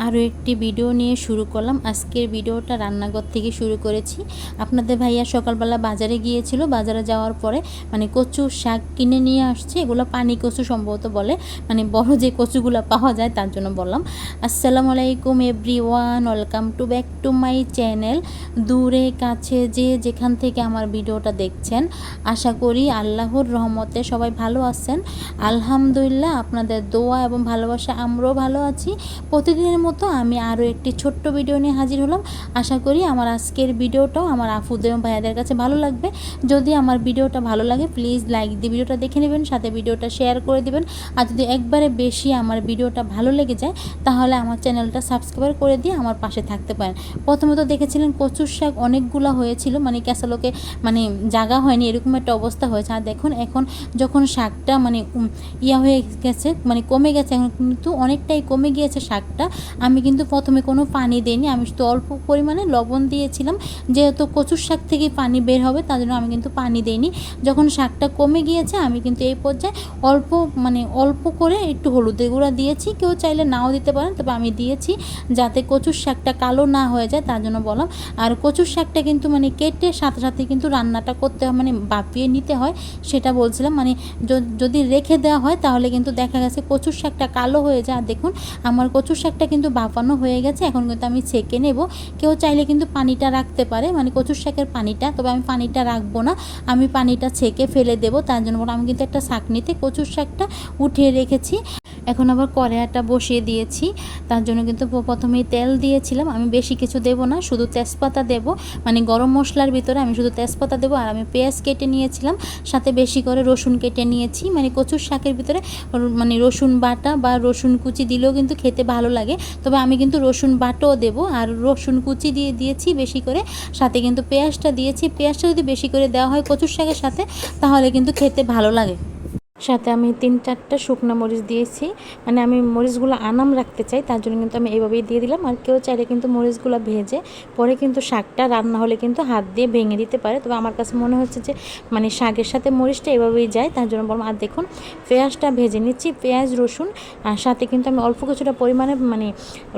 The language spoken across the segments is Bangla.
আরও একটি ভিডিও নিয়ে শুরু করলাম। আজকের ভিডিওটা রান্নাঘর থেকে শুরু করেছি। আপনাদের ভাইয়া সকালবেলা বাজারে গিয়েছিল। বাজারে যাওয়ার পরে কচু শাক কিনে নিয়ে আসছে। এগুলো পানি কচু সম্ভবত বলে, বড় যে কচুগুলো পাওয়া যায় তার জন্য বললাম। আসসালামু আলাইকুম everyone, welcome to back to my channel. দূরে কাছে যে যেখান থেকে আমার ভিডিওটা দেখছেন, আশা করি আল্লাহর রহমতে সবাই ভালো আছেন। আলহামদুলিল্লাহ, আপনাদের দোয়া এবং ভালোবাসা আমরাও ভালো আছি। প্রতিদিনের মতো আমি আরও একটি ছোট্ট ভিডিও নিয়ে হাজির হলাম। আশা করি আমার আজকের ভিডিওটাও আমার আফুদের এবং ভাইয়াদের কাছে ভালো লাগবে। যদি আমার ভিডিওটা ভালো লাগে প্লিজ লাইক দিয়ে ভিডিওটা দেখে নেবেন, সাথে ভিডিওটা শেয়ার করে দেবেন। আর যদি একবারে বেশি আমার ভিডিওটা ভালো লেগে যায় তাহলে আমার চ্যানেলটা সাবস্ক্রাইব করে দিয়ে আমার পাশে থাকতে পারেন। প্রথমত দেখেছিলেন কচুর শাক অনেকগুলো হয়েছিল, ক্যাসালোকে জায়গা হয়নি, এরকম একটা অবস্থা হয়েছে। আর দেখুন এখন যখন শাকটা ইয়া হয়ে গেছে, কমে গেছে, এখন কিন্তু অনেকটাই কমে গিয়েছে শাকটা। আমি কিন্তু প্রথমে কোনো পানি দিইনি, আমি শুধু অল্প পরিমাণে লবণ দিয়েছিলাম। যেহেতু কচুর শাক থেকে পানি বের হবে তার জন্য আমি কিন্তু পানি দিইনি। যখন শাকটা কমে গিয়েছে আমি কিন্তু এই পর্যায়ে অল্প করে একটু হলুদের গুঁড়া দিয়েছি। কেউ চাইলে নাও দিতে পারেন, তবে আমি দিয়েছি যাতে কচুর শাকটা কালো না হয়ে যায় তার জন্য বললাম। আর কচুর শাকটা কিন্তু কেটে সাথে সাথে কিন্তু রান্নাটা করতে হয়, বাপিয়ে নিতে হয়, সেটা বলছিলাম। যদি রেখে দেওয়া হয় তাহলে কিন্তু দেখা গেছে কচুর শাকটা কালো হয়ে যায়। আর দেখুন আমার কচুর শাকটা কিন্তু বাফানো হয়ে গেছে, এখন কিন্তু আমি ছেঁকে নেব। কেউ চাইলে কিন্তু পানিটা রাখতে পারে, কচুর শাকের পানিটা, তবে আমি পানিটা রাখবো না, আমি পানিটা ছেঁকে ফেলে দেবো। তার জন্য আমি কিন্তু একটা ছাঁকনিতে কচুর শাকটা উঠিয়ে রেখেছি। এখন আবার কড়াইটা বসিয়ে দিয়েছি, তার জন্য কিন্তু প্রথমেই তেল দিয়েছিলাম। আমি বেশি কিছু দেব না, শুধু তেজপাতা দেব, গরম মশলার ভিতরে আমি শুধু তেজপাতা দেবো। আর আমি পেঁয়াজ কেটে নিয়েছিলাম, সাথে বেশি করে রসুন কেটে নিয়েছি। কচুর শাকের ভিতরে রসুন বাটা বা রসুন কুচি দিলেও কিন্তু খেতে ভালো লাগে, তবে আমি কিন্তু রসুন বাটাও দেবো। আর রসুন কুচি দিয়েছি বেশি করে, সাথে কিন্তু পেঁয়াজটা দিয়েছি। পেঁয়াজটা যদি বেশি করে দেওয়া হয় কচুর শাকের সাথে তাহলে কিন্তু খেতে ভালো লাগে। সাথে আমি 3-4টা শুকনো মরিচ দিয়েছি, আমি মরিচগুলো আনাম রাখতে চাই, তার জন্য কিন্তু আমি এইভাবেই দিয়ে দিলাম। আর কেউ চাইলে কিন্তু মরিচগুলো ভেজে পরে কিন্তু শাকটা রান্না হলে কিন্তু হাত দিয়ে ভেঙে দিতে পারে, তবে আমার কাছে মনে হচ্ছে যে শাকের সাথে মরিচটা এভাবেই যায়, তার জন্য বললাম। আর দেখুন পেঁয়াজটা ভেজে নিচ্ছি, পেঁয়াজ রসুন, আর সাথে কিন্তু আমি অল্প কিছুটা পরিমাণে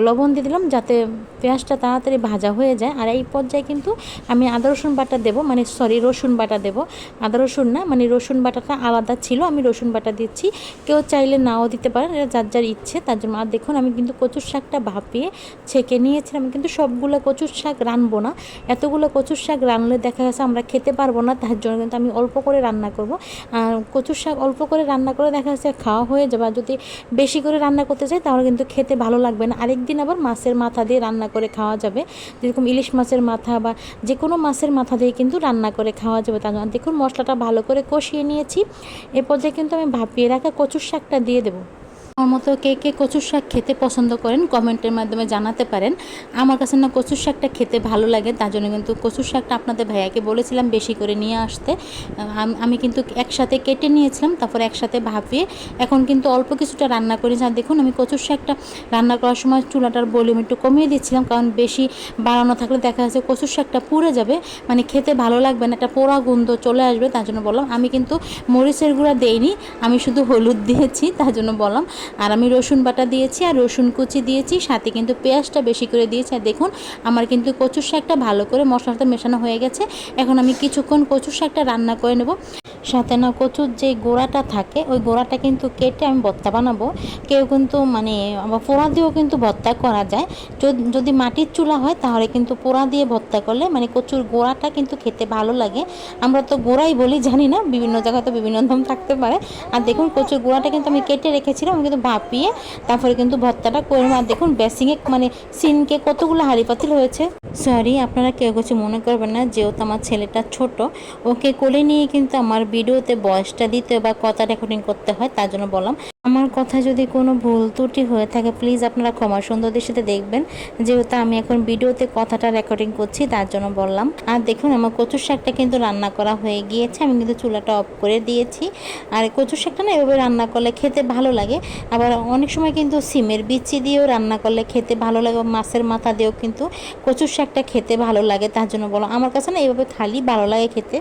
লবণ দিয়ে দিলাম যাতে পেঁয়াজটা তাড়াতাড়ি ভাজা হয়ে যায়। আর এই পর্যায়ে কিন্তু আমি আদা রসুন বাটা দেবো, রসুন বাটা দেবো, আদা রসুন না, রসুন বাটাটা আলাদা ছিল, আমি রসুন বাটা দিচ্ছি। কেউ চাইলে নাও দিতে পারেন, এটা যার যার ইচ্ছে তার জন্য। আর দেখুন আমি কিন্তু কচুর শাকটা ভাপিয়ে ছেঁকে নিয়েছিলাম। আমি কিন্তু সবগুলো কচুর শাক রানবো না, এতগুলো কচুর শাক রানলে দেখা গেছে আমরা খেতে পারবো না, তার জন্য কিন্তু আমি অল্প করে রান্না করব। আর কচুর শাক অল্প করে রান্না করে দেখা যাচ্ছে খাওয়া হয়ে যাবে। আর যদি বেশি করে রান্না করতে চাই তাহলে কিন্তু খেতে ভালো লাগবে না। আরেকদিন আবার মাছের মাথা দিয়ে রান্না করে খাওয়া যাবে, যেরকম ইলিশ মাছের মাথা বা যে কোনো মাছের মাথা দিয়ে কিন্তু রান্না করে খাওয়া যাবে। তার জন্য দেখুন মশলাটা ভালো করে কষিয়ে নিয়েছি। এ পর্যায়ে কিন্তু আমি ভাপিয়ে রাখা কচুর শাকটা দিয়ে দেবো। আমার মতো কে কে কচুর শাক খেতে পছন্দ করেন কমেন্টের মাধ্যমে জানাতে পারেন। আমার কাছে না কচুর শাকটা খেতে ভালো লাগে, তার জন্য কিন্তু কচুর শাকটা আপনাদের ভাইয়াকে বলেছিলাম বেশি করে নিয়ে আসতে। আমি কিন্তু একসাথে কেটে নিয়েছিলাম, তারপর একসাথে ভাপিয়ে এখন কিন্তু অল্প কিছুটা রান্না করেছি। আর দেখুন আমি কচুর শাকটা রান্না করার সময় চুলাটার ভলিউম একটু কমিয়ে দিচ্ছিলাম, কারণ বেশি বাড়ানো থাকলে দেখা যাচ্ছে কচুর শাকটা পুড়ে যাবে, খেতে ভালো লাগবে না, একটা পোড়া গন্ধ চলে আসবে, তার জন্য বললাম। আমি কিন্তু মরিচের গুঁড়া দেইনি, আমি শুধু হলুদ দিয়েছি, তার জন্য বললাম। আর আমি রসুন বাটা দিয়েছি আর রসুন কুচি দিয়েছি, সাথে কিন্তু পেঁয়াজটা বেশি করে দিয়েছি। আর দেখুন আমার কিন্তু কচুর শাকটা ভালো করে মশলার সাথে মেশানো হয়ে গেছে। এখন আমি কিছুক্ষণ কচুর শাকটা রান্না করে নেব। সাথে না কচুর যে গোড়াটা থাকে ওই গোড়াটা কিন্তু কেটে আমি ভর্তা বানাবো। কেউ কিন্তু আবার পোড়া দিয়েও কিন্তু ভর্তা করা যায়। যদি মাটির চুলা হয় তাহলে কিন্তু পোড়া দিয়ে ভর্তা করলে কচুর গোড়াটা কিন্তু খেতে ভালো লাগে। আমরা তো গোড়াই বলি, জানি না বিভিন্ন জায়গায় তো বিভিন্ন নাম থাকতে পারে। আর দেখুন কচুর গোড়াটা কিন্তু আমি কেটে রেখেছিলাম, আমি কিন্তু ভাপিয়ে তারপরে কিন্তু ভর্তাটা করে নেব। আর দেখুন বেসিংয়ে সিনকে কতগুলো হাঁড়ি পাতিল হয়েছে। সরি, আপনারা কেউ কিছু মনে করবেন না, যেহেতু আমার ছেলেটা ছোট, ওকে কোলে নিয়ে কিন্তু আমার ভিডিওতে ভয়েসটা দিতে বা কথা রেকর্ডিং করতে হয়, তার জন্য বললাম। আমার কথা যদি কোনো ভুল ত্রুটি হয়ে থাকে প্লিজ আপনারা ক্ষমা সুন্দর দৃষ্টিতে দেখবেন, যেহেতু আমি এখন ভিডিওতে কথাটা রেকর্ডিং করছি তার জন্য বললাম। আর দেখুন আমার কচুর শাকটা কিন্তু রান্না করা হয়ে গিয়েছে, আমি কিন্তু চুলাটা অফ করে দিয়েছি। আর কচুর শাকটা না এভাবে রান্না করলে খেতে ভালো লাগে। আবার অনেক সময় কিন্তু সিমের বিচি দিয়েও রান্না করলে খেতে ভালো লাগে, মাছের মাথা দিয়েও কিন্তু কচুর শাকটা খেতে ভালো লাগে, তার জন্য বললাম। আমার কাছে না এইভাবে খালি ভালো লাগে খেতে।